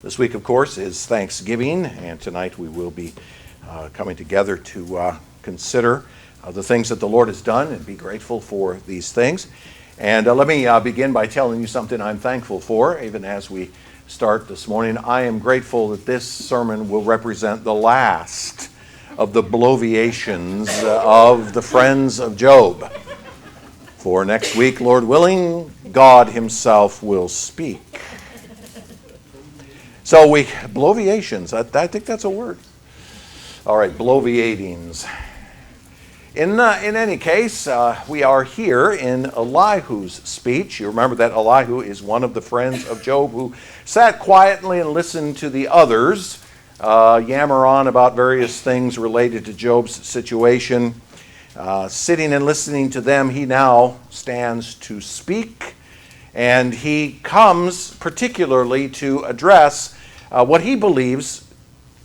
This week, of course, is Thanksgiving, and tonight we will be coming together to consider the things that the Lord has done and be grateful for these things. And let me begin by telling you something I'm thankful for, even as we start this morning. I am grateful that this sermon will represent the last of the bloviations of the friends of Job. For next week, Lord willing, God himself will speak. So bloviations, I think that's a word. All right, bloviatings. In any case, we are here in Elihu's speech. You remember that Elihu is one of the friends of Job who sat quietly and listened to the others yammer on about various things related to Job's situation. Sitting and listening to them, he now stands to speak, and he comes particularly to address what he believes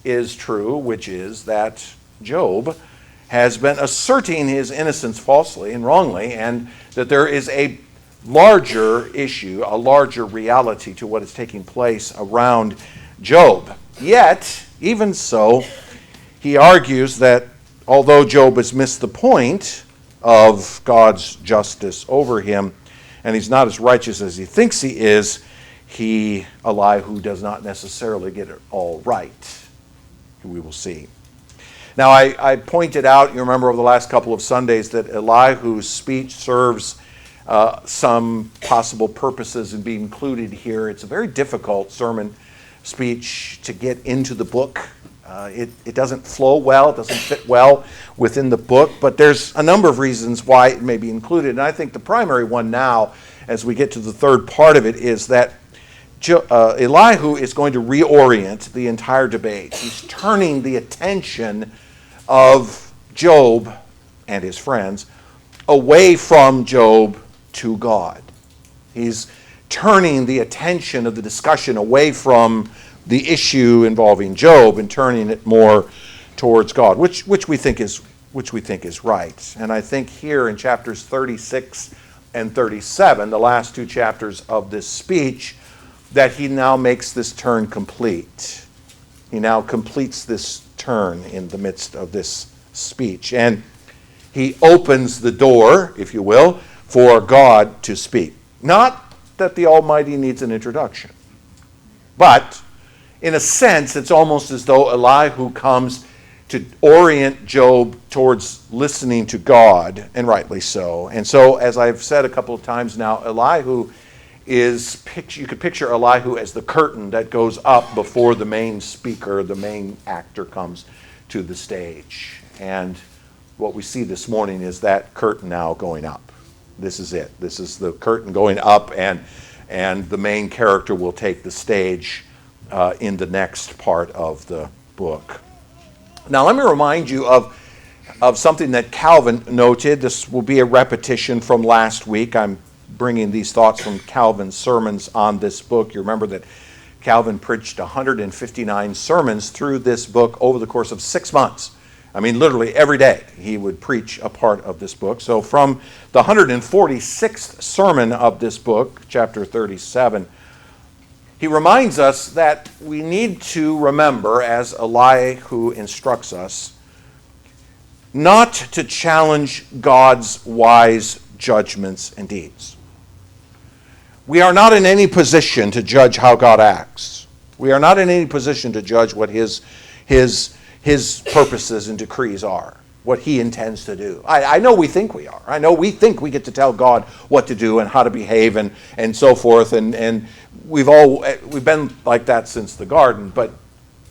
is true, which is that Job has been asserting his innocence falsely and wrongly, and that there is a larger issue, a larger reality to what is taking place around Job. Yet, even so, he argues that although Job has missed the point of God's justice over him, and he's not as righteous as he thinks he is, Elihu does not necessarily get it all right. We will see. Now, I pointed out, you remember over the last couple of Sundays, that Elihu's speech serves some possible purposes in being included here. It's a very difficult sermon speech to get into the book. It doesn't flow well, it doesn't fit well within the book, but there's a number of reasons why it may be included. And I think the primary one now, as we get to the third part of it, is that Elihu is going to reorient the entire debate. He's turning the attention of Job and his friends away from Job to God. He's turning the attention of the discussion away from the issue involving Job and turning it more towards God, which we think is right. And I think here in chapters 36 and 37, the last two chapters of this speech, that he now makes this turn complete. He now completes this turn in the midst of this speech. And he opens the door, if you will, for God to speak. Not that the Almighty needs an introduction, but in a sense, it's almost as though Elihu comes to orient Job towards listening to God, and rightly so. And so, as I've said a couple of times now, you could picture Elihu as the curtain that goes up before the main speaker, the main actor comes to the stage. And what we see this morning is that curtain now going up. This is it. This is the curtain going up, and the main character will take the stage in the next part of the book. Now, let me remind you of something that Calvin noted. This will be a repetition from last week. I'm bringing these thoughts from Calvin's sermons on this book. You remember that Calvin preached 159 sermons through this book over the course of 6 months. I mean, literally every day he would preach a part of this book. So from the 146th sermon of this book, chapter 37, he reminds us that we need to remember, as Elihu instructs us, not to challenge God's wise judgments and deeds. We are not in any position to judge how God acts. We are not in any position to judge what his purposes and decrees are, what he intends to do. I know we think we are. I know we think we get to tell God what to do and how to behave and so forth, and we've been like that since the garden. But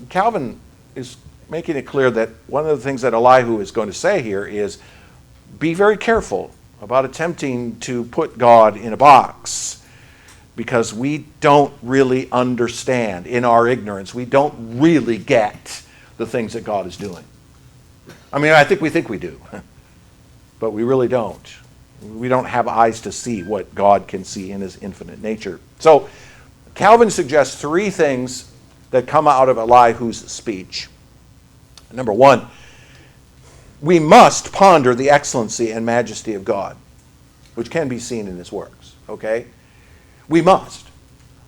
Calvin is making it clear that one of the things that Elihu is going to say here is be very careful about attempting to put God in a box, because we don't really understand. In our ignorance, we don't really get the things that God is doing. I mean, I think we do, but we really don't. We don't have eyes to see what God can see in his infinite nature. So Calvin suggests three things that come out of Elihu's speech. Number one, we must ponder the excellency and majesty of God, which can be seen in his works, okay? We must.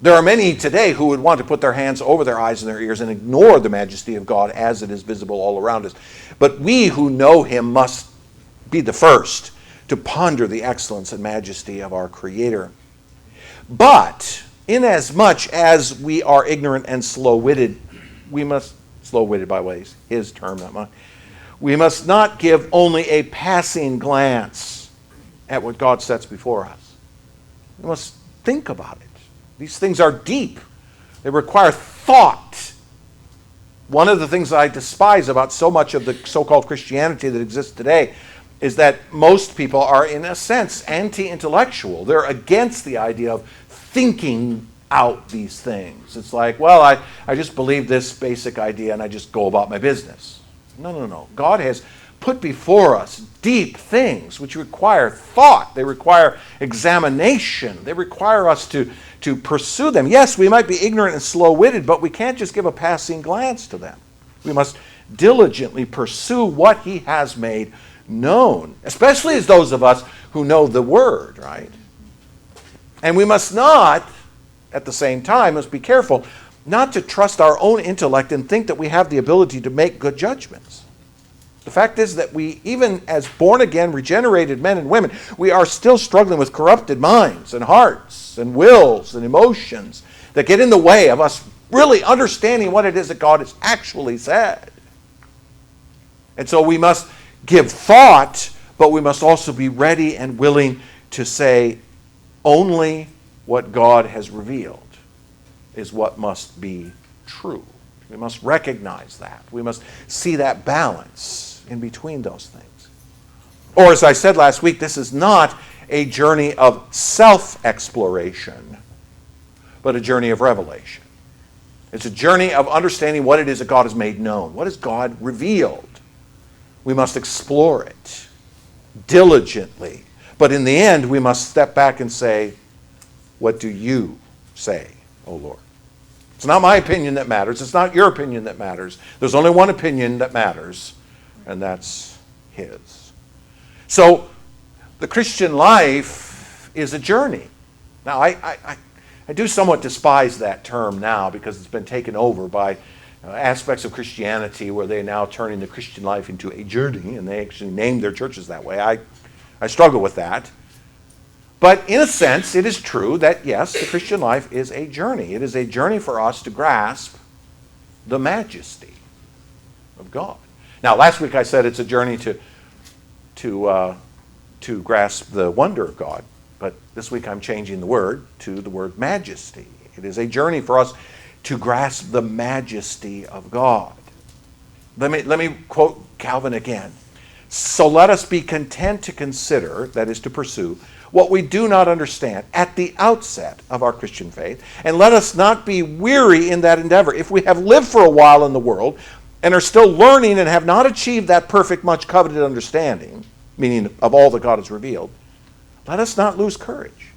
There are many today who would want to put their hands over their eyes and their ears and ignore the majesty of God as it is visible all around us. But we who know him must be the first to ponder the excellence and majesty of our Creator. But inasmuch as we are ignorant and slow-witted, slow-witted by ways, his term, not mine, we must not give only a passing glance at what God sets before us. We must think about it. These things are deep. They require thought. One of the things I despise about so much of the so-called Christianity that exists today is that most people are, in a sense, anti-intellectual. They're against the idea of thinking out these things. It's like, well, I just believe this basic idea and I just go about my business. No. God has put before us deep things which require thought. They require examination. They require us to pursue them. Yes, we might be ignorant and slow-witted, but we can't just give a passing glance to them. We must diligently pursue what he has made known, especially as those of us who know the Word, right? And we must not, at the same time, must be careful not to trust our own intellect and think that we have the ability to make good judgments. The fact is that we, even as born-again, regenerated men and women, we are still struggling with corrupted minds and hearts and wills and emotions that get in the way of us really understanding what it is that God has actually said. And so we must give thought, but we must also be ready and willing to say only what God has revealed is what must be true. We must recognize that. We must see that balance in between those things. Or as I said last week, this is not a journey of self-exploration, but a journey of revelation. It's a journey of understanding what it is that God has made known. What has God revealed? We must explore it diligently. But in the end, we must step back and say, what do you say, O Lord? It's not my opinion that matters. It's not your opinion that matters. There's only one opinion that matters, and that's his. So the Christian life is a journey. Now, I do somewhat despise that term now because it's been taken over by aspects of Christianity where they're now turning the Christian life into a journey, and they actually name their churches that way. I struggle with that. But in a sense, it is true that, yes, the Christian life is a journey. It is a journey for us to grasp the majesty of God. Now, last week I said it's a journey to grasp the wonder of God. But this week I'm changing the word to the word majesty. It is a journey for us to grasp the majesty of God. Let me quote Calvin again. So let us be content to consider, that is to pursue, what we do not understand at the outset of our Christian faith, and let us not be weary in that endeavor. If we have lived for a while in the world and are still learning and have not achieved that perfect, much coveted understanding, meaning of all that God has revealed, let us not lose courage,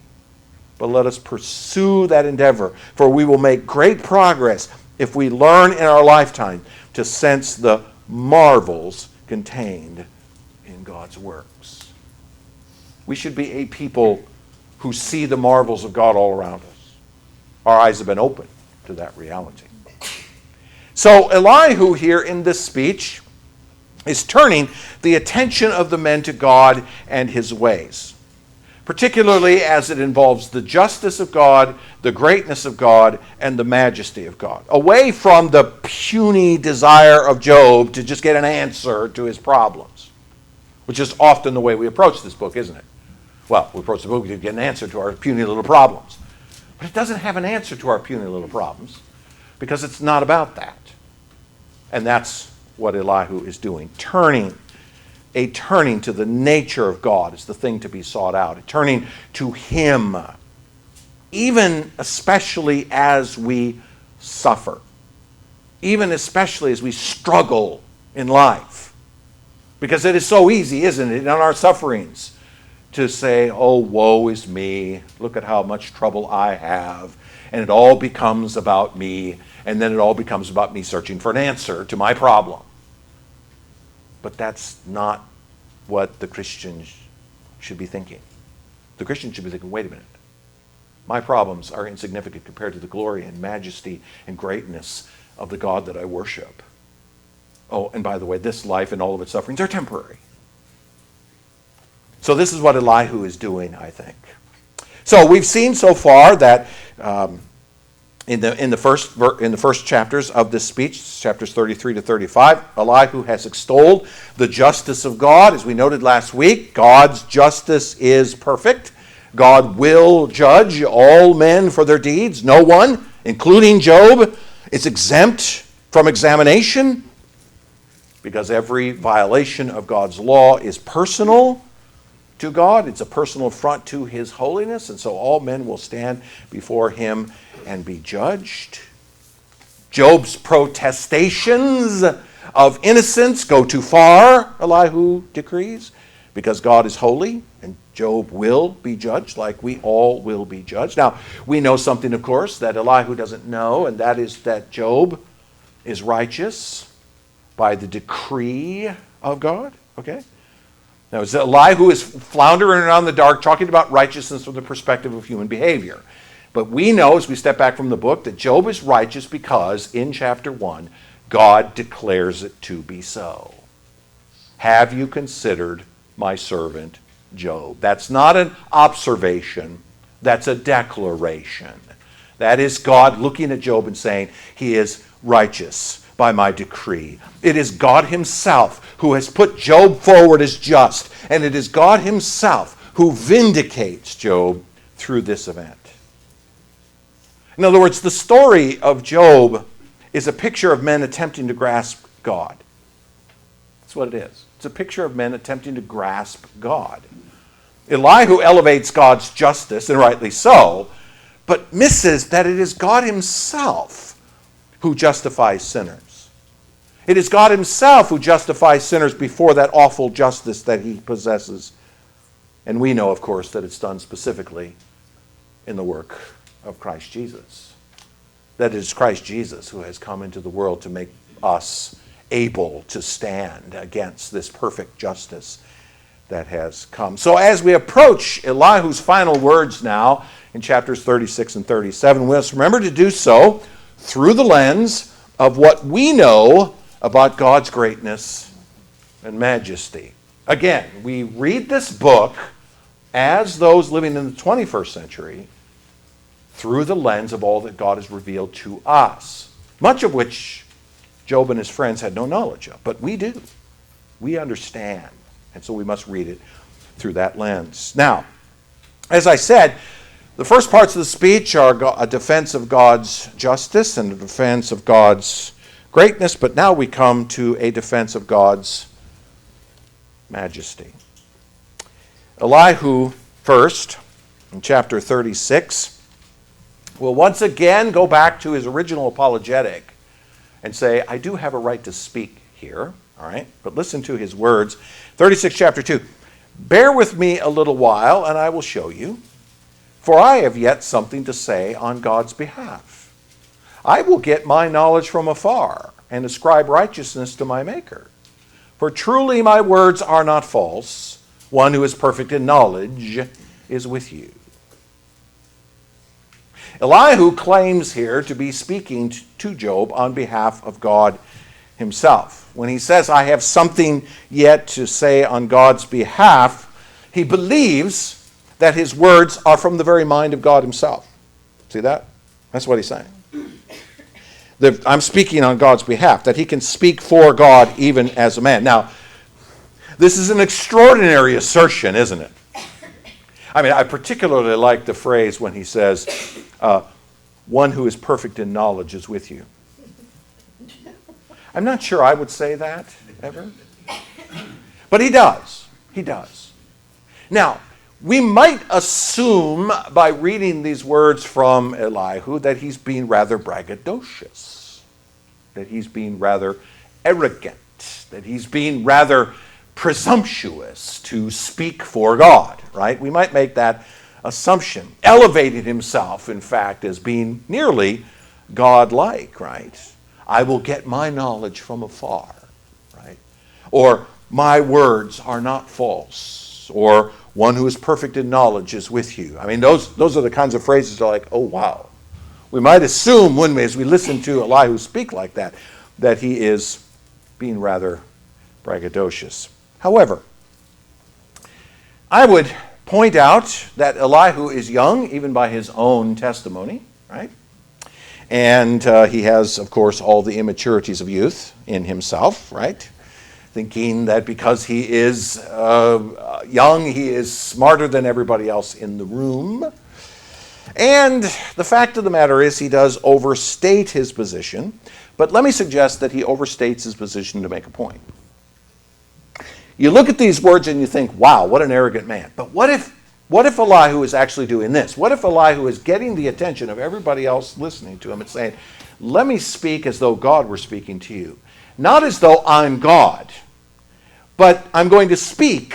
but let us pursue that endeavor, for we will make great progress if we learn in our lifetime to sense the marvels contained in God's works. We should be a people who see the marvels of God all around us. Our eyes have been opened to that reality. So Elihu here in this speech is turning the attention of the men to God and his ways, particularly as it involves the justice of God, the greatness of God, and the majesty of God, away from the puny desire of Job to just get an answer to his problems, which is often the way we approach this book, isn't it? Well, we approach the book to get an answer to our puny little problems. But it doesn't have an answer to our puny little problems because it's not about that. And that's what Elihu is doing. A turning to the nature of God is the thing to be sought out. A turning to him, even especially as we suffer. Even especially as we struggle in life. Because it is so easy, isn't it, in our sufferings, to say, oh, woe is me. Look at how much trouble I have. And it all becomes about me. And then it all becomes about me searching for an answer to my problem. But that's not what the Christian should be thinking. The Christian should be thinking, wait a minute. My problems are insignificant compared to the glory and majesty and greatness of the God that I worship. Oh, and by the way, this life and all of its sufferings are temporary. So this is what Elihu is doing, I think. So we've seen so far that in the first chapters of this speech, chapters 33 to 35, Elihu has extolled the justice of God. As we noted last week, God's justice is perfect. God will judge all men for their deeds. No one, including Job, is exempt from examination because every violation of God's law is personal to God. It's a personal affront to his holiness, and so all men will stand before him and be judged. Job's protestations of innocence go too far, Elihu decrees, because God is holy and Job will be judged like we all will be judged. Now, we know something, of course, that Elihu doesn't know, and that is that Job is righteous by the decree of God. Okay? Now, Elihu is floundering around in the dark, talking about righteousness from the perspective of human behavior. But we know, as we step back from the book, that Job is righteous because, in chapter 1, God declares it to be so. Have you considered my servant Job? That's not an observation. That's a declaration. That is God looking at Job and saying, he is righteous by my decree. It is God himself who has put Job forward as just, and it is God himself who vindicates Job through this event. In other words, the story of Job is a picture of men attempting to grasp God. That's what it is. It's a picture of men attempting to grasp God. Elihu elevates God's justice, and rightly so, but misses that it is God himself who justifies sinners. It is God himself who justifies sinners before that awful justice that he possesses. And we know, of course, that it's done specifically in the work of Christ Jesus. That it is Christ Jesus who has come into the world to make us able to stand against this perfect justice that has come. So as we approach Elihu's final words now in chapters 36 and 37, we must remember to do so through the lens of what we know about God's greatness and majesty. Again, we read this book as those living in the 21st century through the lens of all that God has revealed to us, much of which Job and his friends had no knowledge of, but we do. We understand, and so we must read it through that lens. Now, as I said, the first parts of the speech are a defense of God's justice and a defense of God's greatness, but now we come to a defense of God's majesty. Elihu, first, in chapter 36, will once again go back to his original apologetic and say, I do have a right to speak here, all right? But listen to his words. 36, chapter 2. Bear with me a little while, and I will show you, for I have yet something to say on God's behalf. I will get my knowledge from afar and ascribe righteousness to my Maker. For truly my words are not false. One who is perfect in knowledge is with you. Elihu claims here to be speaking to Job on behalf of God himself. When he says, I have something yet to say on God's behalf, he believes that his words are from the very mind of God himself. See that? That's what he's saying. I'm speaking on God's behalf, that he can speak for God even as a man. Now, this is an extraordinary assertion, isn't it? I mean, I particularly like the phrase when he says, one who is perfect in knowledge is with you. I'm not sure I would say that ever. But he does. He does. Now, we might assume by reading these words from Elihu that he's being rather braggadocious, that he's being rather arrogant, that he's being rather presumptuous to speak for God, right? We might make that assumption, elevating himself, in fact, as being nearly God-like, right? I will get my knowledge from afar, right? Or my words are not false, or One who is perfect in knowledge is with you. I mean, those are the kinds of phrases that are like, oh, wow. We might assume, wouldn't we, as we listen to Elihu speak like that he is being rather braggadocious. However, I would point out that Elihu is young, even by his own testimony, right? And he has, of course, all the immaturities of youth in himself, right? Thinking that because he is young, he is smarter than everybody else in the room. And the fact of the matter is he does overstate his position, but let me suggest that he overstates his position to make a point. You look at these words and you think, wow, what an arrogant man. But what if Elihu is actually doing this? What if Elihu is getting the attention of everybody else listening to him and saying, let me speak as though God were speaking to you. Not as though I'm God, but I'm going to speak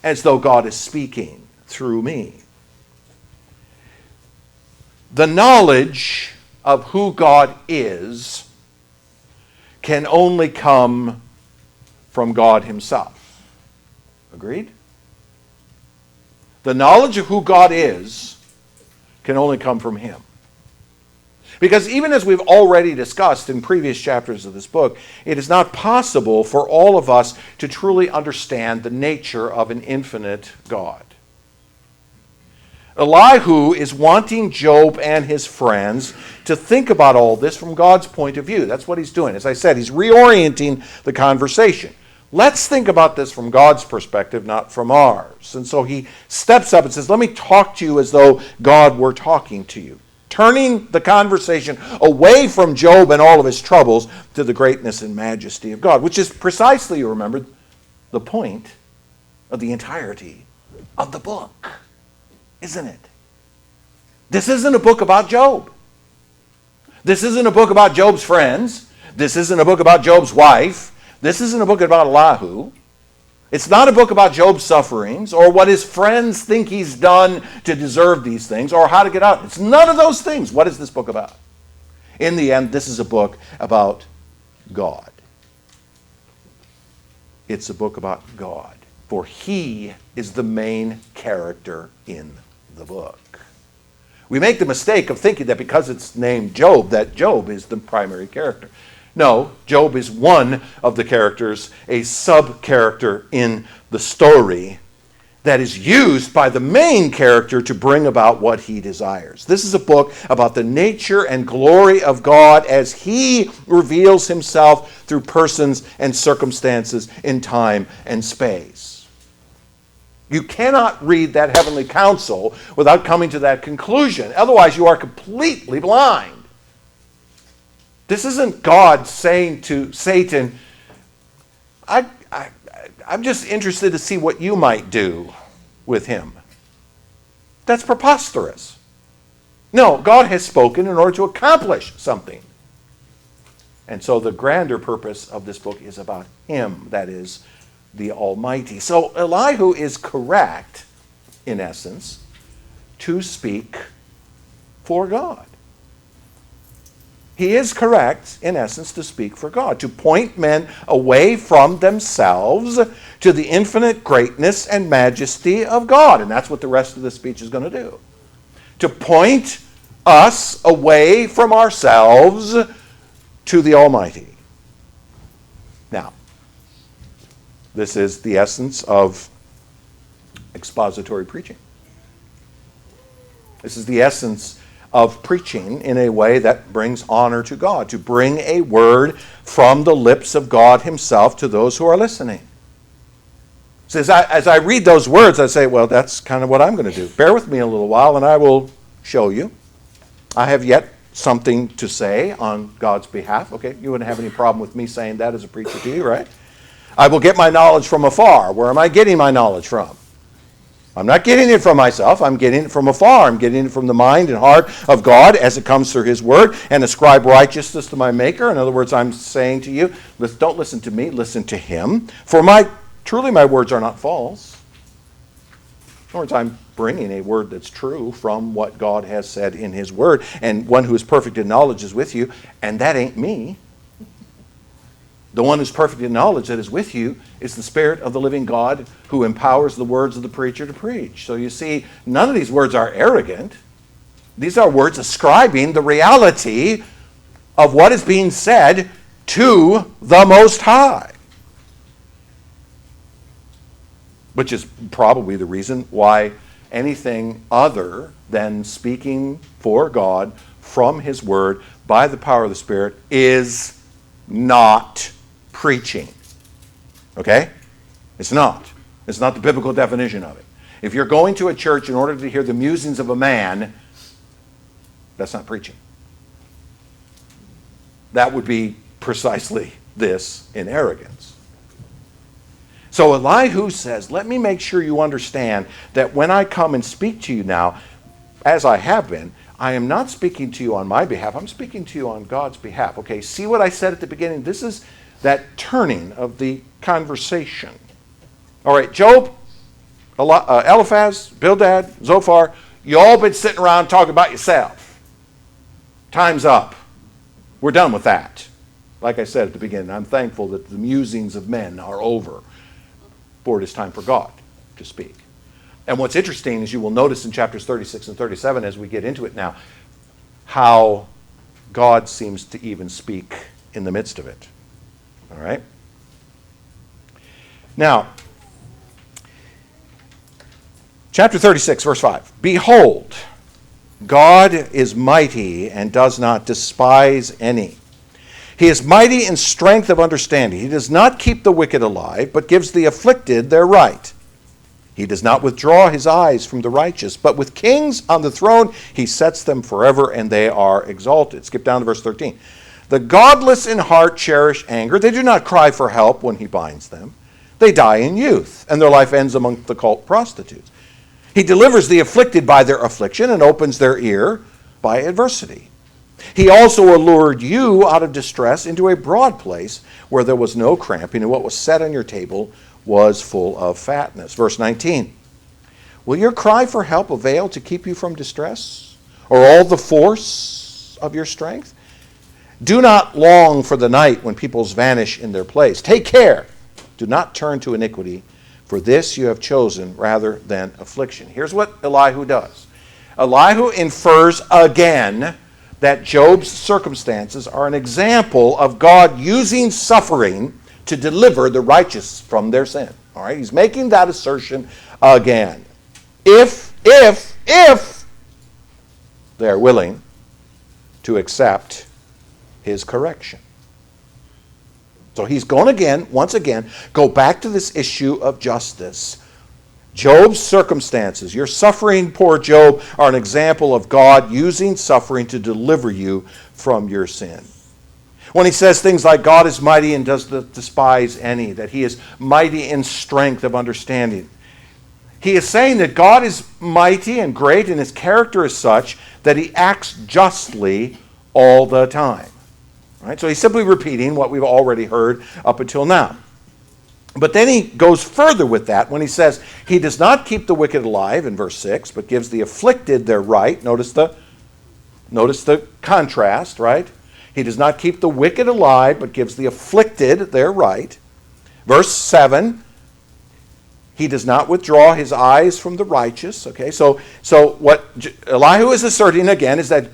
as though God is speaking through me. The knowledge of who God is can only come from God himself. Agreed? The knowledge of who God is can only come from him. Because even as we've already discussed in previous chapters of this book, it is not possible for all of us to truly understand the nature of an infinite God. Elihu is wanting Job and his friends to think about all this from God's point of view. That's what he's doing. As I said, he's reorienting the conversation. Let's think about this from God's perspective, not from ours. And so he steps up and says, let me talk to you as though God were talking to you. Turning the conversation away from Job and all of his troubles to the greatness and majesty of God, which is precisely, you remember, the point of the entirety of the book. Isn't it? This isn't a book about Job. This isn't a book about Job's friends. This isn't a book about Job's wife. This isn't a book about Elihu. It's not a book about Job's sufferings or what his friends think he's done to deserve these things or how to get out. It's none of those things. What is this book about? In the end, this is a book about God. It's a book about God, for he is the main character in the book. We make the mistake of thinking that because it's named Job, that Job is the primary character. No, Job is one of the characters, a sub-character in the story that is used by the main character to bring about what he desires. This is a book about the nature and glory of God as he reveals himself through persons and circumstances in time and space. You cannot read that heavenly counsel without coming to that conclusion. Otherwise, you are completely blind. This isn't God saying to Satan, I'm just interested to see what you might do with him. That's preposterous. No, God has spoken in order to accomplish something. And so the grander purpose of this book is about him, that is, the Almighty. So Elihu is correct, in essence, to speak for God. He is correct, in essence, to speak for God, to point men away from themselves to the infinite greatness and majesty of God. And that's what the rest of the speech is going to do. To point us away from ourselves to the Almighty. Now, this is the essence of expository preaching. This is the essence of preaching in a way that brings honor to God, to bring a word from the lips of God himself to those who are listening. So as I read those words, I say, well, that's kind of what I'm going to do. Bear with me a little while and I will show you. I have yet something to say on God's behalf. Okay, you wouldn't have any problem with me saying that as a preacher to you, right? I will get my knowledge from afar. Where am I getting my knowledge from? I'm not getting it from myself. I'm getting it from afar. I'm getting it from the mind and heart of God as it comes through his word, and ascribe righteousness to my maker. In other words, I'm saying to you, don't listen to me, listen to him. For truly my words are not false. In other words, I'm bringing a word that's true from what God has said in his word, and one who is perfect in knowledge is with you, and that ain't me. The one who's perfect in knowledge that is with you is the Spirit of the living God who empowers the words of the preacher to preach. So you see, none of these words are arrogant. These are words ascribing the reality of what is being said to the Most High. Which is probably the reason why anything other than speaking for God from His Word by the power of the Spirit is not preaching. Okay? It's not. It's not the biblical definition of it. If you're going to a church in order to hear the musings of a man, that's not preaching. That would be precisely this in arrogance. So Elihu says, let me make sure you understand that when I come and speak to you now, as I have been, I am not speaking to you on my behalf. I'm speaking to you on God's behalf. Okay, see what I said at the beginning? This is that turning of the conversation. All right, Job, Eliphaz, Bildad, Zophar, you all been sitting around talking about yourself. Time's up. We're done with that. Like I said at the beginning, I'm thankful that the musings of men are over, for it is time for God to speak. And what's interesting is you will notice in chapters 36 and 37 as we get into it now, how God seems to even speak in the midst of it. All right? Now, chapter 36, verse 5. Behold, God is mighty and does not despise any. He is mighty in strength of understanding. He does not keep the wicked alive, but gives the afflicted their right. He does not withdraw his eyes from the righteous, but with kings on the throne he sets them forever, and they are exalted. Skip down to verse 13. The godless in heart cherish anger. They do not cry for help when he binds them. They die in youth, and their life ends among the cult prostitutes. He delivers the afflicted by their affliction and opens their ear by adversity. He also allured you out of distress into a broad place where there was no cramping, and what was set on your table was full of fatness. Verse 19. Will your cry for help avail to keep you from distress, or all the force of your strength? Do not long for the night when peoples vanish in their place. Take care. Do not turn to iniquity, for this you have chosen rather than affliction. Here's what Elihu does. Elihu infers again that Job's circumstances are an example of God using suffering to deliver the righteous from their sin. All right, he's making that assertion again. If they're willing to accept his correction. So he's going again, once again, go back to this issue of justice. Job's circumstances, your suffering, poor Job, are an example of God using suffering to deliver you from your sin. When he says things like God is mighty and does not despise any, that he is mighty in strength of understanding, he is saying that God is mighty and great and his character is such that he acts justly all the time. Right? So he's simply repeating what we've already heard up until now. But then he goes further with that when he says, he does not keep the wicked alive in verse 6, but gives the afflicted their right. Notice the contrast, right? He does not keep the wicked alive, but gives the afflicted their right. Verse 7, he does not withdraw his eyes from the righteous. Okay, so what Elihu is asserting again is that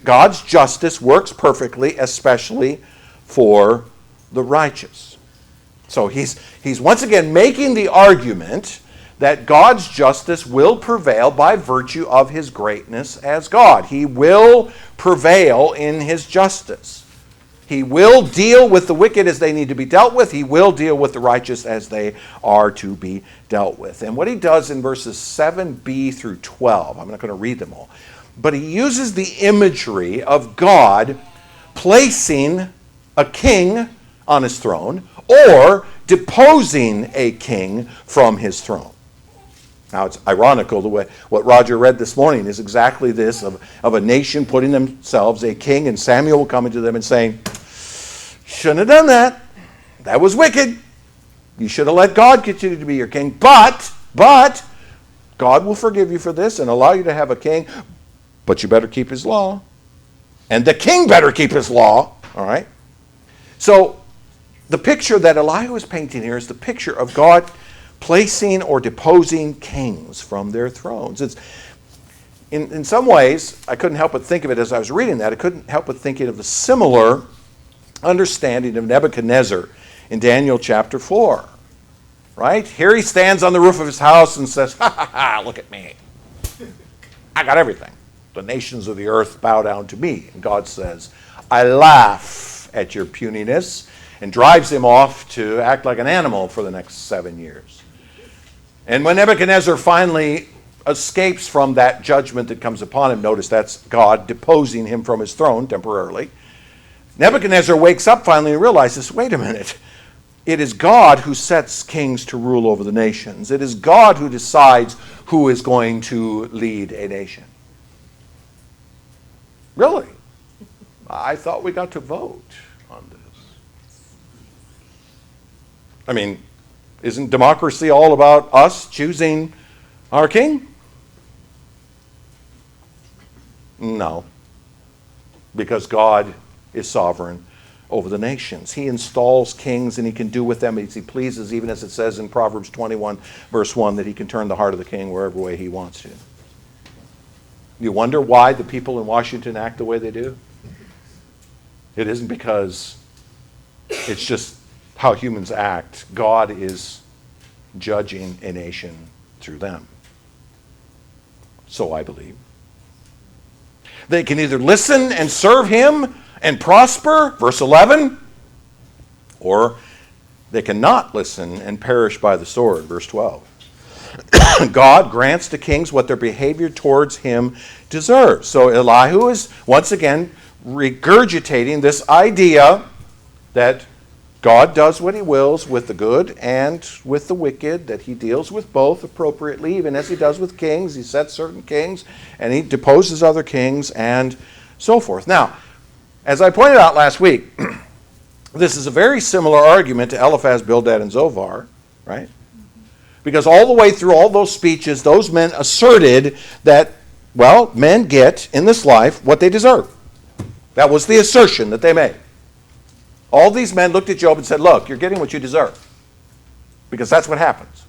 God's justice works perfectly, especially for the righteous. So he's once again making the argument that God's justice will prevail by virtue of his greatness as God. He will prevail in his justice. He will deal with the wicked as they need to be dealt with. He will deal with the righteous as they are to be dealt with. And what he does in verses 7b through 12, I'm not going to read them all, but he uses the imagery of God placing a king on his throne or deposing a king from his throne. Now, it's ironical the way what Roger read this morning is exactly this of a nation putting themselves a king, and Samuel coming to them and saying, shouldn't have done that. That was wicked. You should have let God continue to be your king. But God will forgive you for this and allow you to have a king. But you better keep his law. And the king better keep his law. All right? So the picture that Elihu is painting here is the picture of God placing or deposing kings from their thrones. It's, in some ways, I couldn't help but think of it as I was reading that. I couldn't help but thinking of the similar understanding of Nebuchadnezzar in Daniel chapter 4. Right? Here he stands on the roof of his house and says, ha ha ha, look at me. I got everything. The nations of the earth bow down to me. And God says, I laugh at your puniness, and drives him off to act like an animal for the next 7 years. And when Nebuchadnezzar finally escapes from that judgment that comes upon him, notice that's God deposing him from his throne temporarily. Nebuchadnezzar wakes up finally and realizes, wait a minute, it is God who sets kings to rule over the nations. It is God who decides who is going to lead a nation. Really? I thought we got to vote on this. I mean, isn't democracy all about us choosing our king? No. Because God is sovereign over the nations. He installs kings and he can do with them as he pleases, even as it says in Proverbs 21, verse 1, that he can turn the heart of the king wherever way he wants to. You wonder why the people in Washington act the way they do? It isn't because it's just how humans act. God is judging a nation through them. So I believe. They can either listen and serve him and prosper, verse 11, or they cannot listen and perish by the sword, verse 12. God grants to kings what their behavior towards him deserves. So Elihu is once again regurgitating this idea that God does what he wills with the good and with the wicked, that he deals with both appropriately, even as he does with kings. He sets certain kings and he deposes other kings and so forth. Now, as I pointed out last week, this is a very similar argument to Eliphaz, Bildad, and Zophar, right? Because all the way through all those speeches, those men asserted that, well, men get in this life what they deserve. That was the assertion that they made. All these men looked at Job and said, look, you're getting what you deserve. Because that's what happens.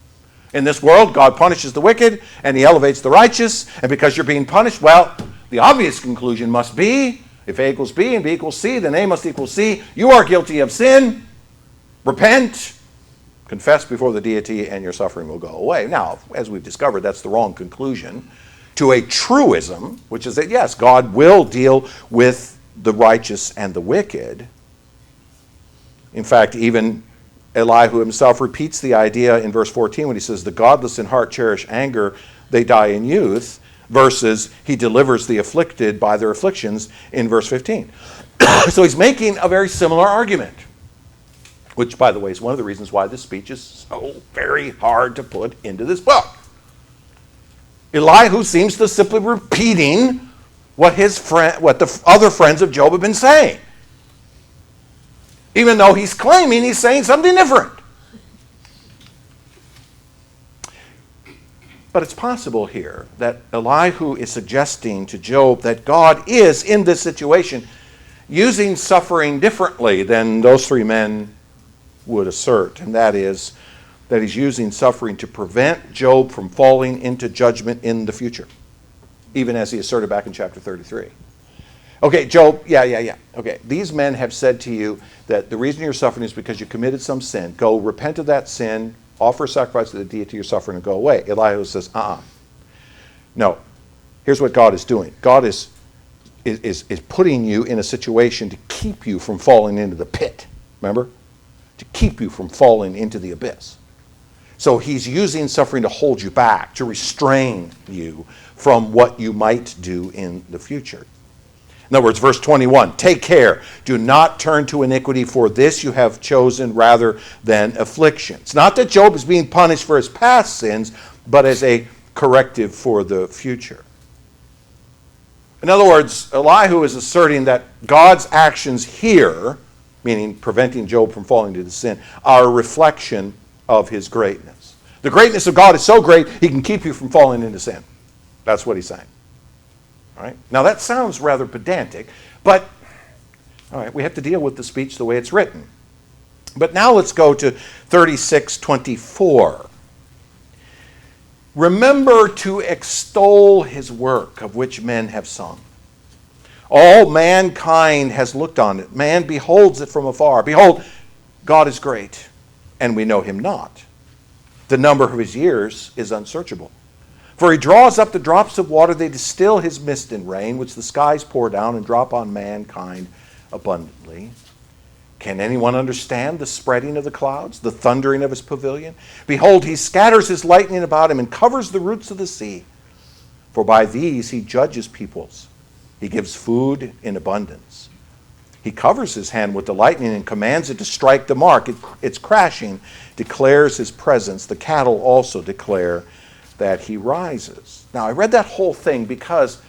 In this world, God punishes the wicked and he elevates the righteous. And because you're being punished, well, the obvious conclusion must be, if A equals B and B equals C, then A must equal C. You are guilty of sin. Repent. Confess before the deity and your suffering will go away. Now, as we've discovered, that's the wrong conclusion to a truism, which is that, yes, God will deal with the righteous and the wicked. In fact, even Elihu himself repeats the idea in verse 14 when he says, the godless in heart cherish anger, they die in youth, versus he delivers the afflicted by their afflictions in verse 15. So he's making a very similar argument, which, by the way, is one of the reasons why this speech is so very hard to put into this book. Elihu seems to simply repeating what the other friends of Job have been saying, even though he's claiming he's saying something different. But it's possible here that Elihu is suggesting to Job that God is, in this situation, using suffering differently than those three men would assert. And that is that he's using suffering to prevent Job from falling into judgment in the future, even as he asserted back in chapter 33. Okay, Job, yeah. Okay, these men have said to you that the reason you're suffering is because you committed some sin. Go repent of that sin, offer a sacrifice to the deity you're suffering, and go away. Elihu says, No. Here's what God is doing. God is putting you in a situation to keep you from falling into the pit. Remember? To keep you from falling into the abyss. So he's using suffering to hold you back, to restrain you from what you might do in the future. In other words, verse 21, take care. Do not turn to iniquity, for this you have chosen rather than affliction. It's not that Job is being punished for his past sins, but as a corrective for the future. In other words, Elihu is asserting that God's actions here, meaning preventing Job from falling into sin, are a reflection of his greatness. The greatness of God is so great, he can keep you from falling into sin. That's what he's saying. All right? Now that sounds rather pedantic, but all right, we have to deal with the speech the way it's written. But now let's go to 36:24. Remember to extol his work of which men have sung. All mankind has looked on it. Man beholds it from afar. Behold, God is great, and we know him not. The number of his years is unsearchable. For he draws up the drops of water, they distill his mist in rain, which the skies pour down and drop on mankind abundantly. Can anyone understand the spreading of the clouds, the thundering of his pavilion? Behold, he scatters his lightning about him and covers the roots of the sea. For by these he judges peoples. He gives food in abundance. He covers his hand with the lightning and commands it to strike the mark. Its crashing declares his presence. The cattle also declare that he rises. Now, I read that whole thing because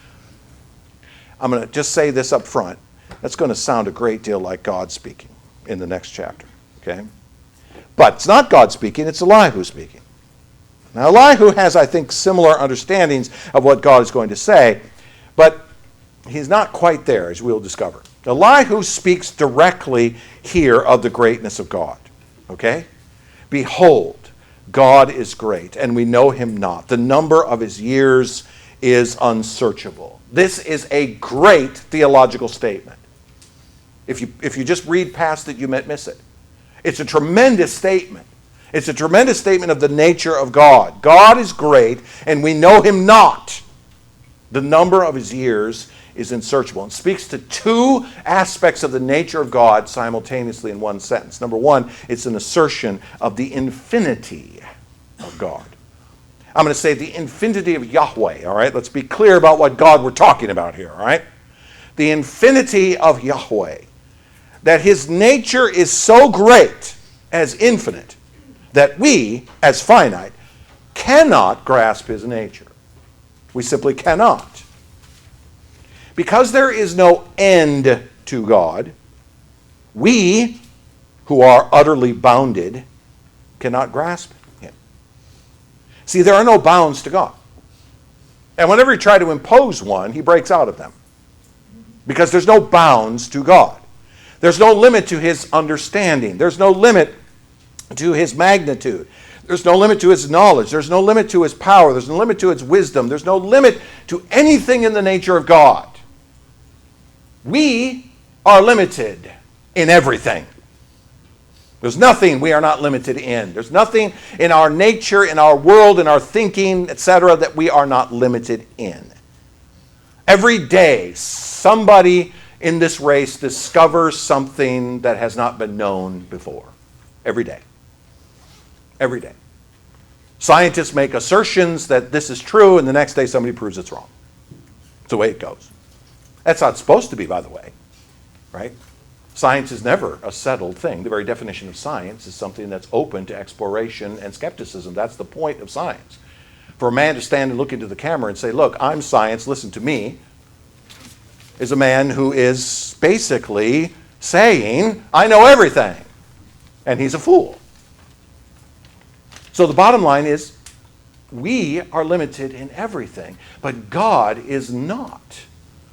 I'm going to just say this up front. That's going to sound a great deal like God speaking in the next chapter. Okay? But it's not God speaking, it's Elihu speaking. Now, Elihu has, I think, similar understandings of what God is going to say, but he's not quite there, as we'll discover. Elihu speaks directly here of the greatness of God. Okay? Behold, God is great, and we know him not. The number of his years is unsearchable. This is a great theological statement. If you just read past it, you might miss it. It's a tremendous statement. It's a tremendous statement of the nature of God. God is great, and we know him not. The number of his years is unsearchable. It speaks to two aspects of the nature of God simultaneously in one sentence. Number one, it's an assertion of the infinity of God. I'm going to say the infinity of Yahweh, all right? Let's be clear about what God we're talking about here, all right? The infinity of Yahweh. That his nature is so great as infinite that we, as finite, cannot grasp his nature. We simply cannot. Because there is no end to God, we, who are utterly bounded, cannot grasp him. See, there are no bounds to God. And whenever you try to impose one, he breaks out of them. Because there's no bounds to God. There's no limit to his understanding. There's no limit to his magnitude. There's no limit to his knowledge. There's no limit to his power. There's no limit to his wisdom. There's no limit to anything in the nature of God. We are limited in everything. There's nothing we are not limited in. There's nothing in our nature, in our world, in our thinking, etc., that we are not limited in. Every day, somebody in this race discovers something that has not been known before. Every day. Every day. Scientists make assertions that this is true, and the next day somebody proves it's wrong. It's the way it goes. That's not supposed to be, by the way. Right? Science is never a settled thing. The very definition of science is something that's open to exploration and skepticism. That's the point of science. For a man to stand and look into the camera and say, look, I'm science, listen to me, is a man who is basically saying, I know everything. And he's a fool. So the bottom line is, we are limited in everything, but God is not.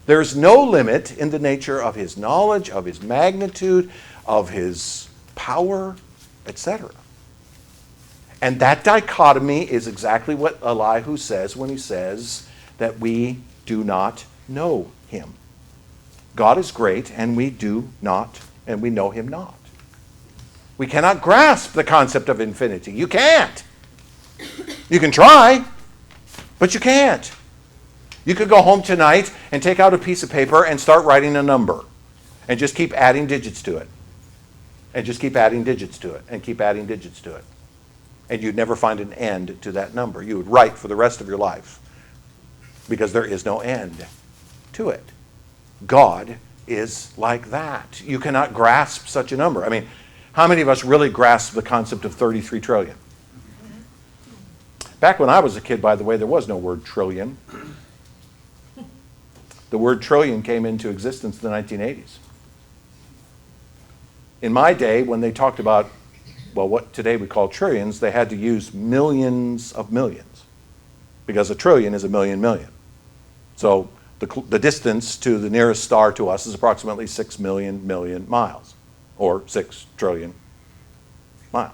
There's no limit in the nature of his knowledge, of his magnitude, of his power, etc. And that dichotomy is exactly what Elihu says when he says that we do not know him. God is great, and we do not, and we know him not. We cannot grasp the concept of infinity. You can't. You can try, but you can't. You could go home tonight and take out a piece of paper and start writing a number and just keep adding digits to it. And just keep adding digits to it and keep adding digits to it. And you'd never find an end to that number. You would write for the rest of your life because there is no end to it. God is like that. You cannot grasp such a number. I mean, how many of us really grasp the concept of 33 trillion? Back when I was a kid, by the way, there was no word trillion. The word trillion came into existence in the 1980s. In my day, when they talked about, well, what today we call trillions, they had to use millions of millions because a trillion is a million million. So the distance to the nearest star to us is approximately 6 million million miles, or 6 trillion miles.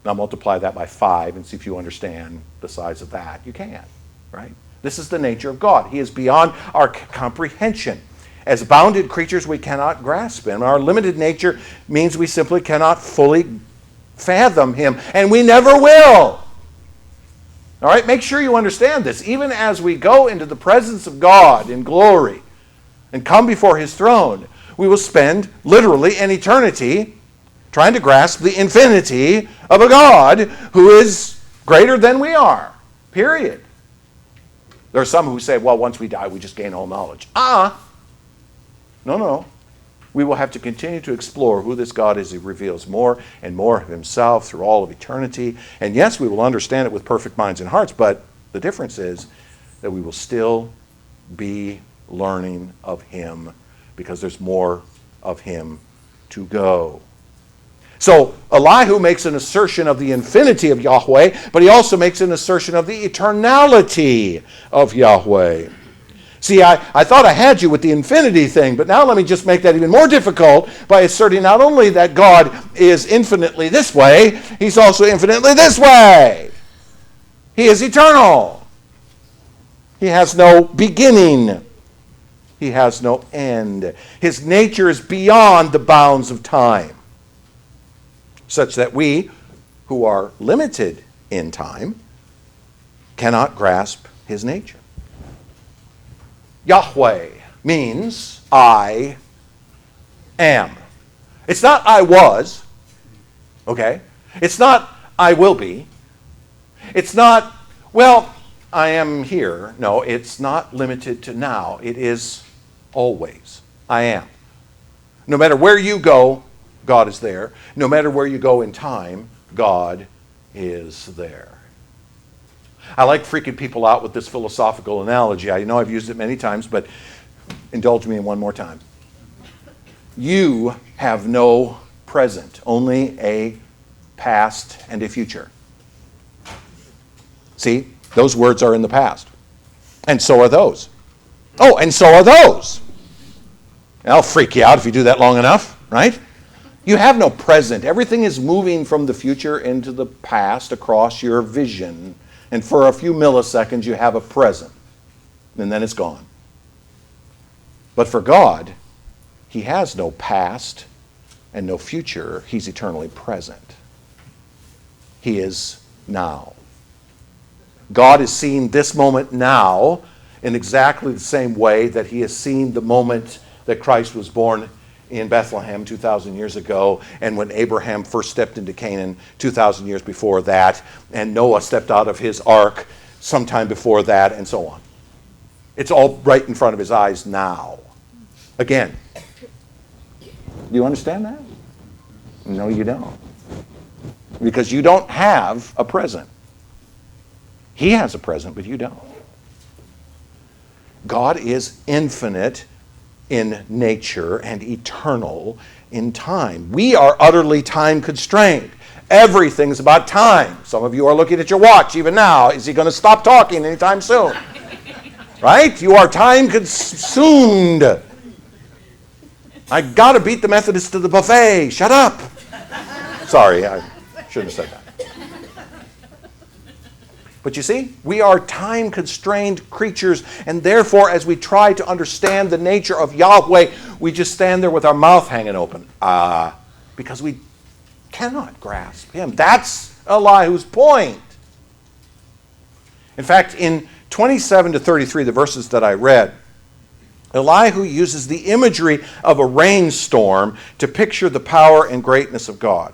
Now multiply that by 5 and see if you understand the size of that. You can, right? This is the nature of God. He is beyond our comprehension. As bounded creatures, we cannot grasp him. Our limited nature means we simply cannot fully fathom him, and we never will. All right, make sure you understand this. Even as we go into the presence of God in glory and come before his throne, we will spend literally an eternity trying to grasp the infinity of a God who is greater than we are, period. There are some who say, well, once we die, we just gain all knowledge. No. We will have to continue to explore who this God is. He reveals more and more of himself through all of eternity. And yes, we will understand it with perfect minds and hearts, but the difference is that we will still be learning of him because there's more of him to go. So Elihu makes an assertion of the infinity of Yahweh, but he also makes an assertion of the eternality of Yahweh. See, I thought I had you with the infinity thing, but now let me just make that even more difficult by asserting not only that God is infinitely this way, he's also infinitely this way. He is eternal. He has no beginning. He has no end. His nature is beyond the bounds of time, such that we, who are limited in time, cannot grasp his nature. Yahweh means I am. It's not I was, okay? It's not I will be. It's not, well, I am here. No, it's not limited to now. It is always. I am. No matter where you go, God is there. No matter where you go in time, God is there. I like freaking people out with this philosophical analogy. I know I've used it many times, but indulge me in one more time. You have no present, only a past and a future. See, those words are in the past. And so are those. Oh, and so are those. That'll freak you out if you do that long enough, right? You have no present. Everything is moving from the future into the past across your vision. And for a few milliseconds, you have a present. And then it's gone. But for God, he has no past and no future. He's eternally present. He is now. God is seeing this moment now in exactly the same way that he has seen the moment that Christ was born in Bethlehem 2,000 years ago, and when Abraham first stepped into Canaan 2,000 years before that, and Noah stepped out of his ark sometime before that, and so on. It's all right in front of his eyes now. Again, do you understand that? No, you don't. Because you don't have a present. He has a present, but you don't. God is infinite in nature and eternal in time. We are utterly time constrained. Everything's about time. Some of you are looking at your watch even now. Is he going to stop talking anytime soon? Right? You are time consumed. I got to beat the Methodists to the buffet. Shut up. Sorry, I shouldn't have said that. But you see, we are time-constrained creatures, and therefore, as we try to understand the nature of Yahweh, we just stand there with our mouth hanging open. Because we cannot grasp him. That's Elihu's point. In fact, in 27 to 33, the verses that I read, Elihu uses the imagery of a rainstorm to picture the power and greatness of God.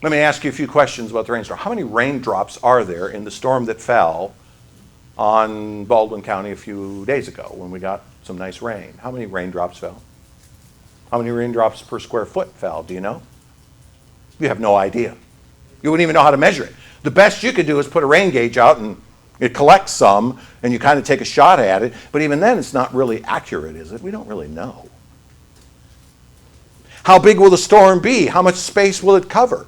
Let me ask you a few questions about the rainstorm. How many raindrops are there in the storm that fell on Baldwin County a few days ago when we got some nice rain? How many raindrops fell? How many raindrops per square foot fell? Do you know? You have no idea. You wouldn't even know how to measure it. The best you could do is put a rain gauge out and it collects some and you kind of take a shot at it. But even then, it's not really accurate, is it? We don't really know. How big will the storm be? How much space will it cover?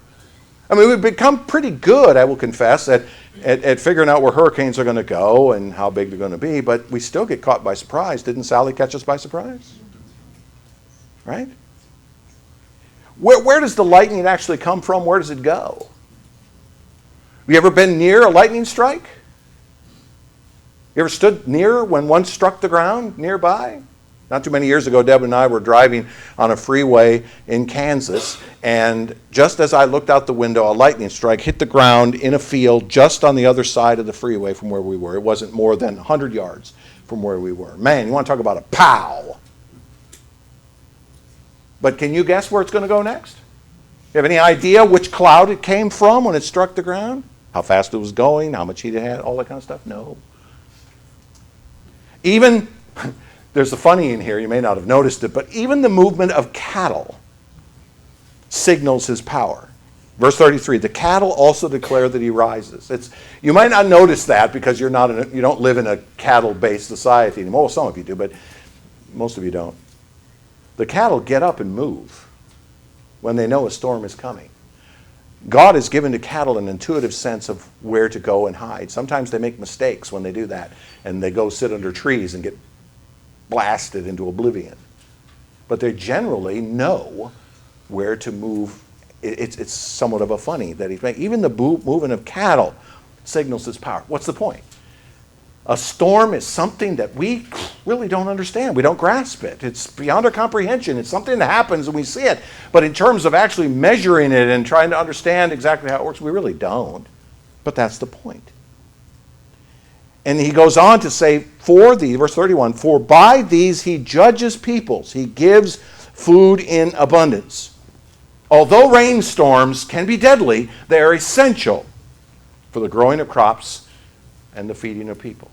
I mean, we've become pretty good, I will confess, at figuring out where hurricanes are going to go and how big they're going to be, but we still get caught by surprise. Didn't Sally catch us by surprise? Right? Where does the lightning actually come from? Where does it go? Have you ever been near a lightning strike? You ever stood near when one struck the ground nearby? Not too many years ago, Deb and I were driving on a freeway in Kansas, and just as I looked out the window, a lightning strike hit the ground in a field just on the other side of the freeway from where we were. It wasn't more than 100 yards from where we were. Man, you want to talk about a pow. But can you guess where it's going to go next? You have any idea which cloud it came from when it struck the ground? How fast it was going, how much heat it had, all that kind of stuff? No. Even, there's a funny in here, you may not have noticed it, but even the movement of cattle signals his power. Verse 33, the cattle also declare that he rises. You might not notice that because you don't live in a cattle-based society anymore. Well, some of you do, but most of you don't. The cattle get up and move when they know a storm is coming. God has given to cattle an intuitive sense of where to go and hide. Sometimes they make mistakes when they do that, and they go sit under trees and get blasted into oblivion. But they generally know where to move. It's somewhat of a funny that he's making. Even the movement of cattle signals his power. What's the point? A storm is something that we really don't understand. We don't grasp it. It's beyond our comprehension. It's something that happens and we see it. But in terms of actually measuring it and trying to understand exactly how it works, we really don't. But that's the point. And he goes on to say, verse 31, for by these he judges peoples. He gives food in abundance. Although rainstorms can be deadly, they are essential for the growing of crops and the feeding of people.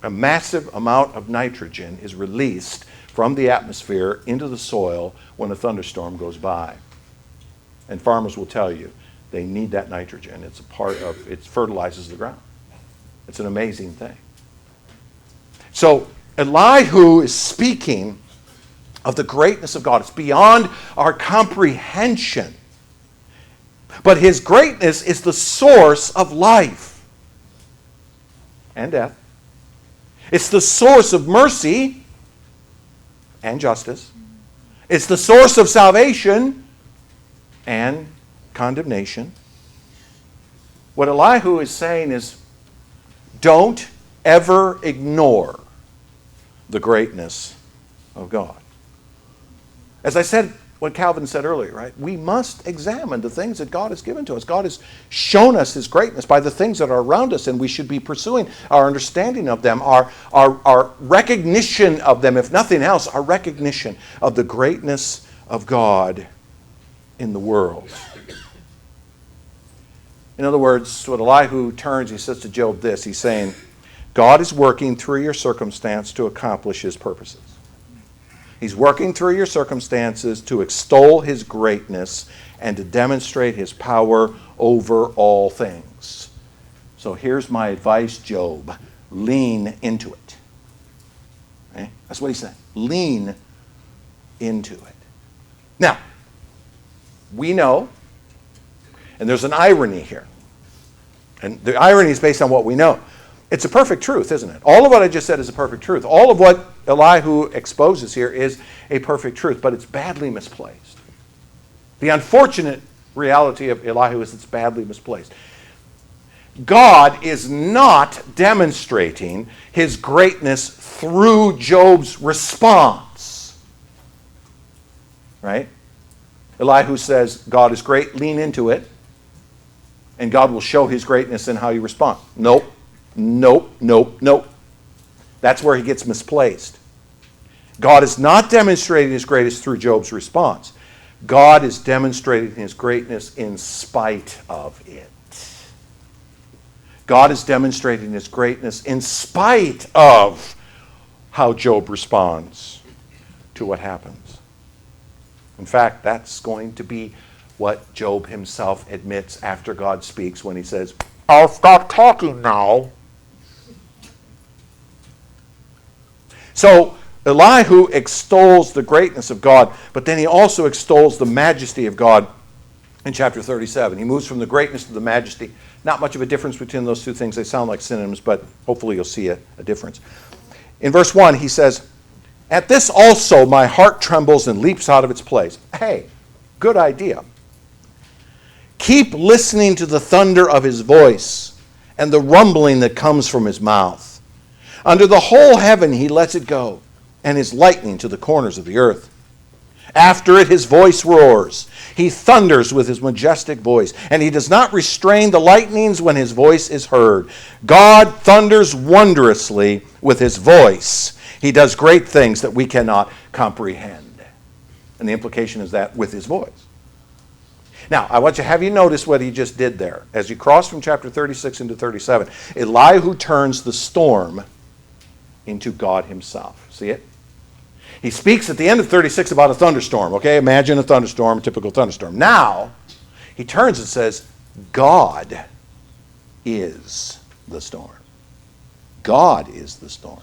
A massive amount of nitrogen is released from the atmosphere into the soil when a thunderstorm goes by. And farmers will tell you they need that nitrogen. It's a part of, it fertilizes the ground. It's an amazing thing. So Elihu is speaking of the greatness of God. It's beyond our comprehension. But his greatness is the source of life and death. It's the source of mercy and justice. It's the source of salvation and condemnation. What Elihu is saying is, don't ever ignore the greatness of God. As I said, what Calvin said earlier, right? We must examine the things that God has given to us. God has shown us his greatness by the things that are around us, and we should be pursuing our understanding of them, our recognition of them, if nothing else, our recognition of the greatness of God in the world. In other words, when Elihu turns, he says to Job this. He's saying, God is working through your circumstance to accomplish his purposes. He's working through your circumstances to extol his greatness and to demonstrate his power over all things. So here's my advice, Job. Lean into it. Okay? That's what he said. Lean into it. Now, we know, and there's an irony here. And the irony is based on what we know. It's a perfect truth, isn't it? All of what I just said is a perfect truth. All of what Elihu exposes here is a perfect truth, but it's badly misplaced. The unfortunate reality of Elihu is it's badly misplaced. God is not demonstrating his greatness through Job's response. Right? Elihu says, God is great, lean into it, and God will show his greatness in how you respond. Nope. That's where he gets misplaced. God is not demonstrating his greatness through Job's response. God is demonstrating his greatness in spite of it. God is demonstrating his greatness in spite of how Job responds to what happens. In fact, that's going to be what Job himself admits after God speaks when he says, I'll stop talking now. So Elihu extols the greatness of God, but then he also extols the majesty of God in chapter 37. He moves from the greatness to the majesty. Not much of a difference between those two things. They sound like synonyms, but hopefully you'll see a difference. In verse 1, he says, At this also my heart trembles and leaps out of its place. Hey, good idea. Keep listening to the thunder of his voice and the rumbling that comes from his mouth. Under the whole heaven he lets it go, and his lightning to the corners of the earth. After it his voice roars. He thunders with his majestic voice, and he does not restrain the lightnings when his voice is heard. God thunders wondrously with his voice. He does great things that we cannot comprehend. And the implication is that with his voice. Now, I want to have you notice what he just did there. As you cross from chapter 36 into 37, Elihu turns the storm into God himself. See it? He speaks at the end of 36 about a thunderstorm. Okay, imagine a thunderstorm, a typical thunderstorm. Now, he turns and says, God is the storm. God is the storm.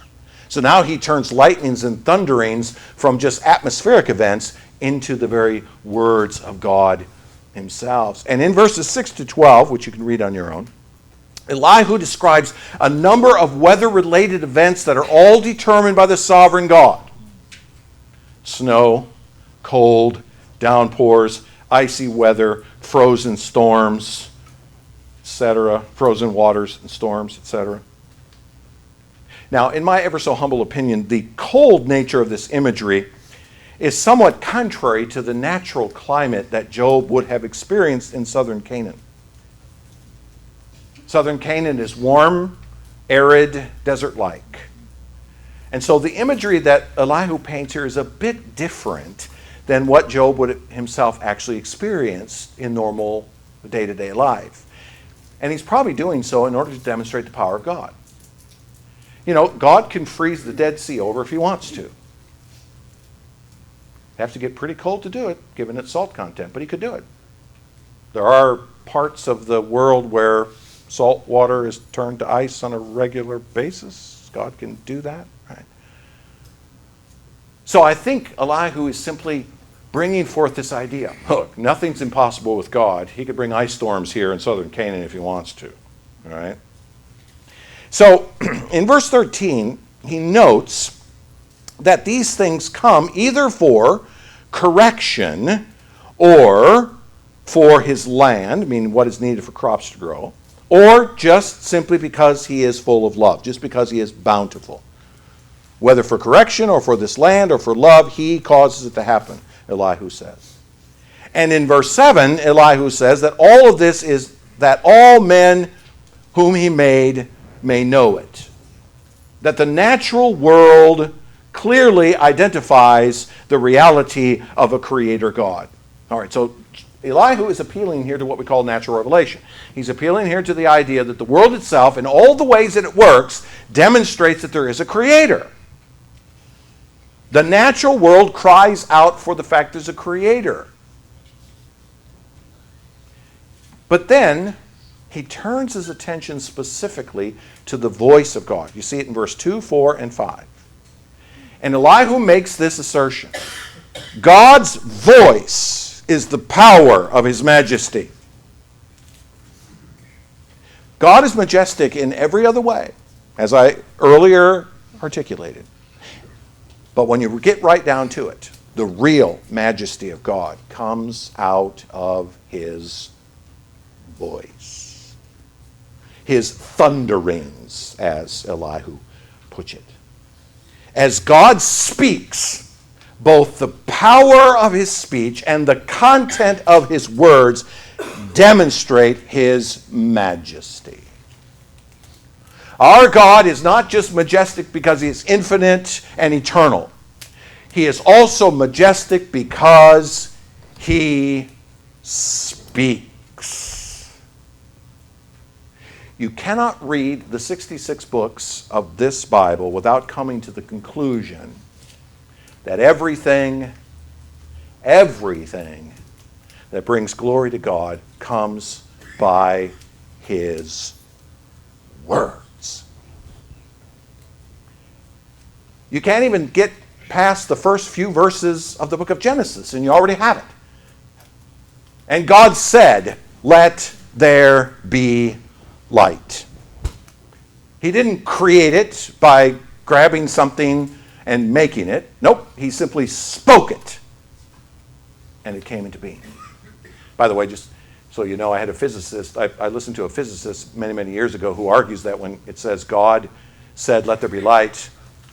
So now he turns lightnings and thunderings from just atmospheric events into the very words of God himself. And in verses 6 to 12, which you can read on your own, Elihu describes a number of weather-related events that are all determined by the sovereign God. Snow, cold, downpours, icy weather, frozen storms, etc., frozen waters and storms, etc. Now, in my ever so humble opinion, the cold nature of this imagery is somewhat contrary to the natural climate that Job would have experienced in southern Canaan. Southern Canaan is warm, arid, desert-like. And so the imagery that Elihu paints here is a bit different than what Job would himself actually experience in normal day-to-day life. And he's probably doing so in order to demonstrate the power of God. You know, God can freeze the Dead Sea over if he wants to. Have to get pretty cold to do it, given its salt content, but he could do it. There are parts of the world where salt water is turned to ice on a regular basis. God can do that, right? So I think Elihu is simply bringing forth this idea. Look, nothing's impossible with God. He could bring ice storms here in southern Canaan if he wants to, all right? So in verse 13, he notes that these things come either for correction or for his land, meaning what is needed for crops to grow, or just simply because he is full of love, just because he is bountiful. Whether for correction or for this land or for love, he causes it to happen, Elihu says. And in verse 7, Elihu says that all of this is that all men whom he made may know it. That the natural world clearly identifies the reality of a creator God. All right, so Elihu is appealing here to what we call natural revelation. He's appealing here to the idea that the world itself, in all the ways that it works, demonstrates that there is a creator. The natural world cries out for the fact there's a creator. But then he turns his attention specifically to the voice of God. You see it in verse 2, 4, and 5. And Elihu makes this assertion. God's voice is the power of his majesty. God is majestic in every other way, as I earlier articulated. But when you get right down to it, the real majesty of God comes out of his voice. His thunderings, as Elihu puts it. As God speaks, both the power of his speech and the content of his words demonstrate his majesty. Our God is not just majestic because he is infinite and eternal. He is also majestic because he speaks. You cannot read the 66 books of this Bible without coming to the conclusion that everything that brings glory to God comes by his words. You can't even get past the first few verses of the book of Genesis, and you already have it. And God said, "Let there be light." He didn't create it by grabbing something and making it. Nope, he simply spoke it, and it came into being. By the way, just so you know, I had a physicist, I listened to a physicist many, many years ago who argues that when it says God said, "Let there be light,"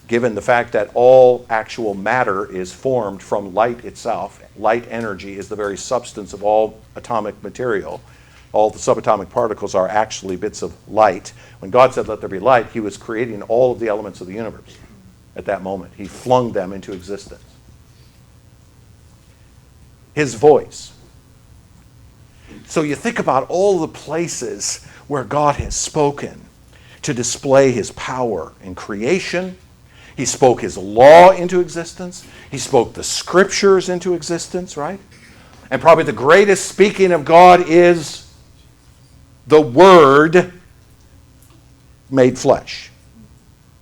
given the fact that all actual matter is formed from light itself, light energy is the very substance of all atomic material. All the subatomic particles are actually bits of light. When God said, "Let there be light," he was creating all of the elements of the universe at that moment. He flung them into existence. His voice. So you think about all the places where God has spoken to display his power in creation. He spoke his law into existence. He spoke the scriptures into existence, right? And probably the greatest speaking of God is the Word made flesh,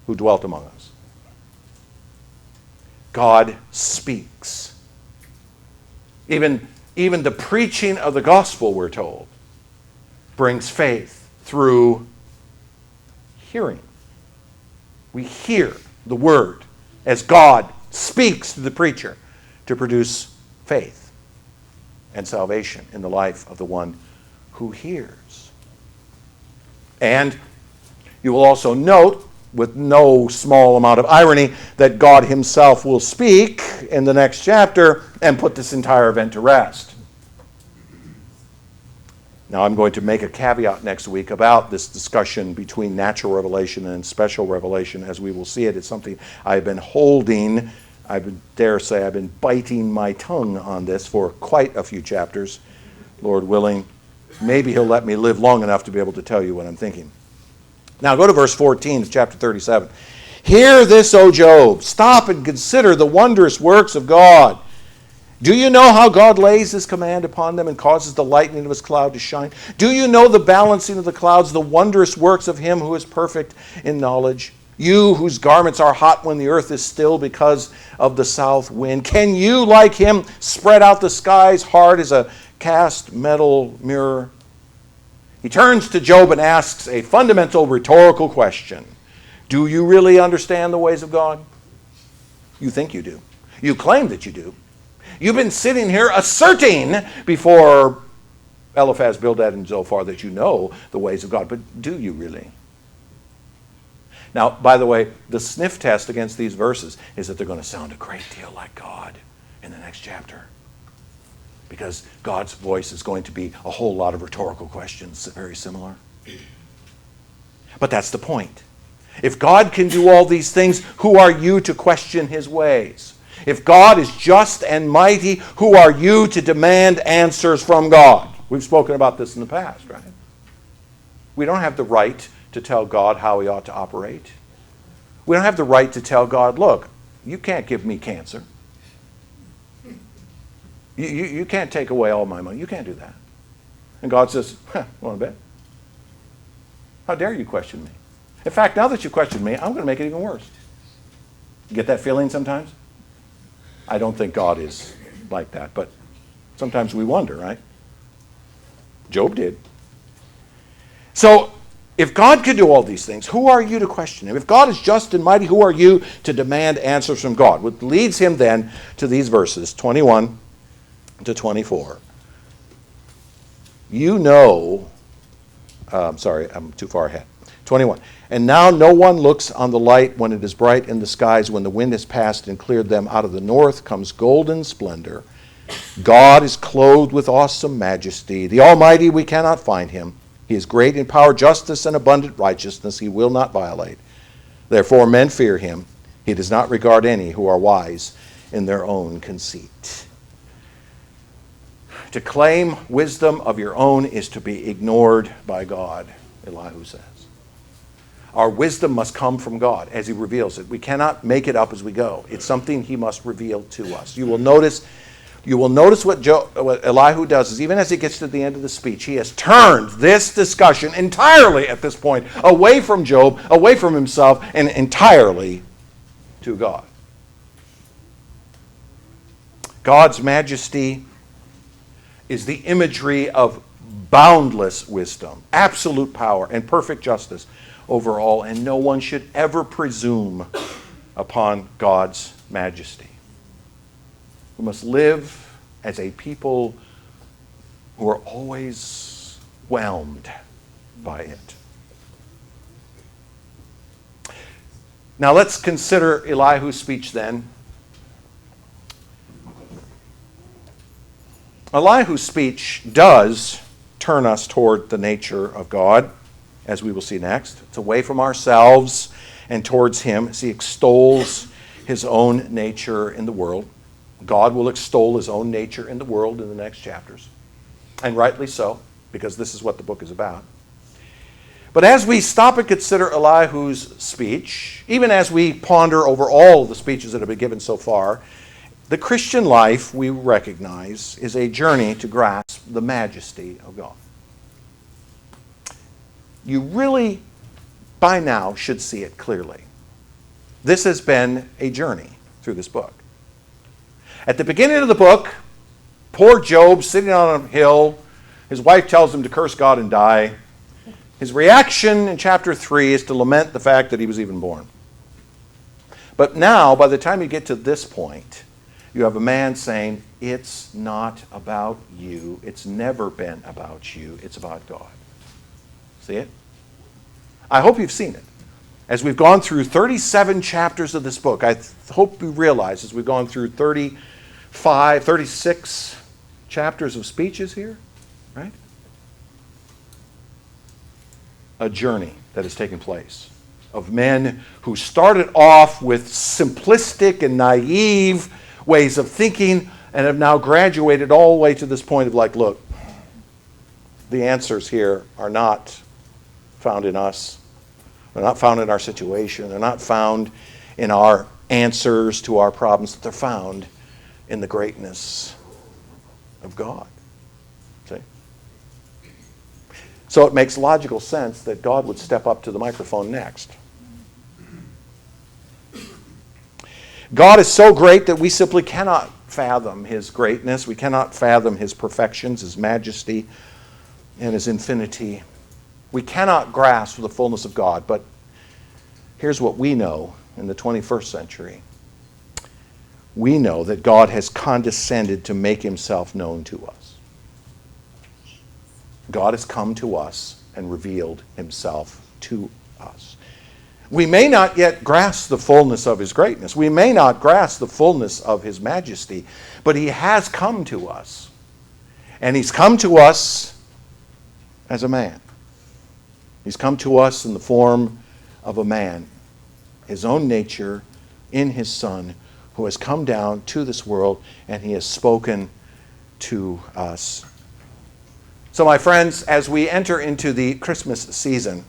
who dwelt among us. God speaks. Even the preaching of the gospel, we're told, brings faith through hearing. We hear the word as God speaks to the preacher to produce faith and salvation in the life of the one who hears. And you will also note, with no small amount of irony, that God himself will speak in the next chapter and put this entire event to rest. Now, I'm going to make a caveat next week about this discussion between natural revelation and special revelation. As we will see it, it's something I've been holding. I dare say I've been biting my tongue on this for quite a few chapters. Lord willing, maybe he'll let me live long enough to be able to tell you what I'm thinking. Now, go to verse 14 of chapter 37. Hear this, O Job. Stop and consider the wondrous works of God. Do you know how God lays his command upon them and causes the lightning of his cloud to shine? Do you know the balancing of the clouds, the wondrous works of him who is perfect in knowledge? You whose garments are hot when the earth is still because of the south wind. Can you, like him, spread out the skies hard as a cast metal mirror? He turns to Job and asks a fundamental rhetorical question. Do you really understand the ways of God? You think you do. You claim that you do. You've been sitting here asserting before Eliphaz, Bildad, and Zophar that you know the ways of God, but do you really? Now, by the way, the sniff test against these verses is that they're going to sound a great deal like God in the next chapter. Because God's voice is going to be a whole lot of rhetorical questions, very similar. But that's the point. If God can do all these things, who are you to question his ways? If God is just and mighty, who are you to demand answers from God? We've spoken about this in the past, right? We don't have the right to tell God how he ought to operate. We don't have the right to tell God, look, you can't give me cancer. You can't take away all my money. You can't do that. And God says, want to bet? How dare you question me? In fact, now that you question me, I'm going to make it even worse. You get that feeling sometimes? I don't think God is like that, but sometimes we wonder, right? Job did. So, if God can do all these things, who are you to question him? If God is just and mighty, who are you to demand answers from God? Which leads him then to these verses, 21 to 24. You know, sorry, I'm too far ahead. 21. And now no one looks on the light when it is bright in the skies. When the wind has passed and cleared them, out of the north comes golden splendor. God is clothed with awesome majesty. The Almighty, we cannot find him. He is great in power, justice, and abundant righteousness. He will not violate. Therefore men fear him. He does not regard any who are wise in their own conceit. To claim wisdom of your own is to be ignored by God, Elihu says. Our wisdom must come from God as he reveals it. We cannot make it up as we go. It's something he must reveal to us. You will notice what Elihu does is even as he gets to the end of the speech, he has turned this discussion entirely at this point away from Job, away from himself, and entirely to God. God's majesty is the imagery of boundless wisdom, absolute power, and perfect justice over all, and no one should ever presume upon God's majesty. We must live as a people who are always whelmed by it. Now let's consider Elihu's speech then. Elihu's speech does turn us toward the nature of God, as we will see next. It's away from ourselves and towards him as he extols his own nature in the world. God will extol his own nature in the world in the next chapters. And rightly so, because this is what the book is about. But as we stop and consider Elihu's speech, even as we ponder over all the speeches that have been given so far, the Christian life, we recognize, is a journey to grasp the majesty of God. You really, by now, should see it clearly. This has been a journey through this book. At the beginning of the book, poor Job sitting on a hill, his wife tells him to curse God and die. His reaction in chapter 3 is to lament the fact that he was even born. But now, by the time you get to this point, you have a man saying, it's not about you. It's never been about you. It's about God. See it? I hope you've seen it. As we've gone through 37 chapters of this book, I hope you realize as we've gone through 36 chapters of speeches here, right? A journey that has taken place of men who started off with simplistic and naive ways of thinking and have now graduated all the way to this point of like, look, the answers here are not found in us. They're not found in our situation. They're not found in our answers to our problems. They're found in the greatness of God. See? So it makes logical sense that God would step up to the microphone next. God is so great that we simply cannot fathom his greatness. We cannot fathom his perfections, his majesty, and his infinity. We cannot grasp the fullness of God, but here's what we know in the 21st century. We know that God has condescended to make himself known to us. God has come to us and revealed himself to us. We may not yet grasp the fullness of his greatness. We may not grasp the fullness of his majesty, but he has come to us. And he's come to us as a man. He's come to us in the form of a man, his own nature in his Son, who has come down to this world, and he has spoken to us. So, my friends, as we enter into the Christmas season,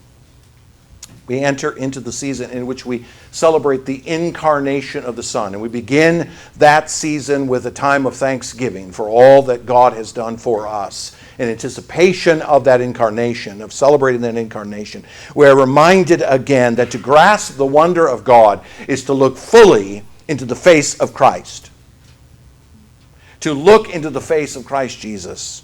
we enter into the season in which we celebrate the incarnation of the Son. And we begin that season with a time of thanksgiving for all that God has done for us. In anticipation of that incarnation, of celebrating that incarnation, we're reminded again that to grasp the wonder of God is to look fully into the face of Christ. To look into the face of Christ Jesus.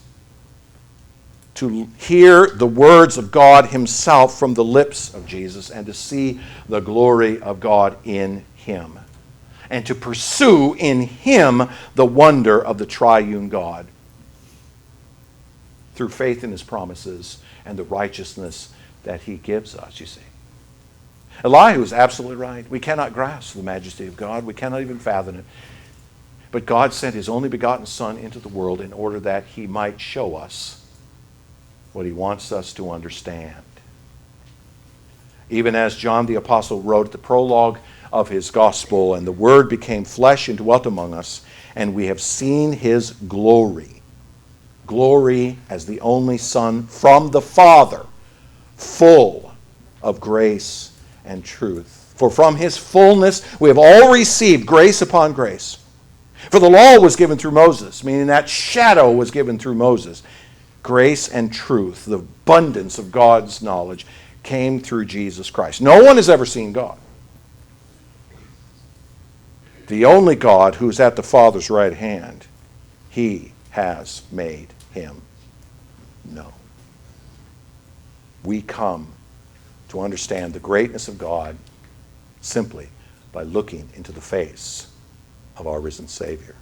To hear the words of God himself from the lips of Jesus and to see the glory of God in him. And to pursue in him the wonder of the triune God through faith in his promises and the righteousness that he gives us, you see. Elihu is absolutely right. We cannot grasp the majesty of God. We cannot even fathom it. But God sent his only begotten Son into the world in order that he might show us what he wants us to understand. Even as John the Apostle wrote at the prologue of his gospel, and the Word became flesh and dwelt among us, and we have seen his glory. Glory as the only Son from the Father, full of grace and truth. For from his fullness we have all received grace upon grace. For the law was given through Moses, meaning that shadow was given through Moses. Grace and truth, the abundance of God's knowledge, came through Jesus Christ. No one has ever seen God. The only God who's at the Father's right hand, he has made him known. We come to understand the greatness of God simply by looking into the face of our risen Savior.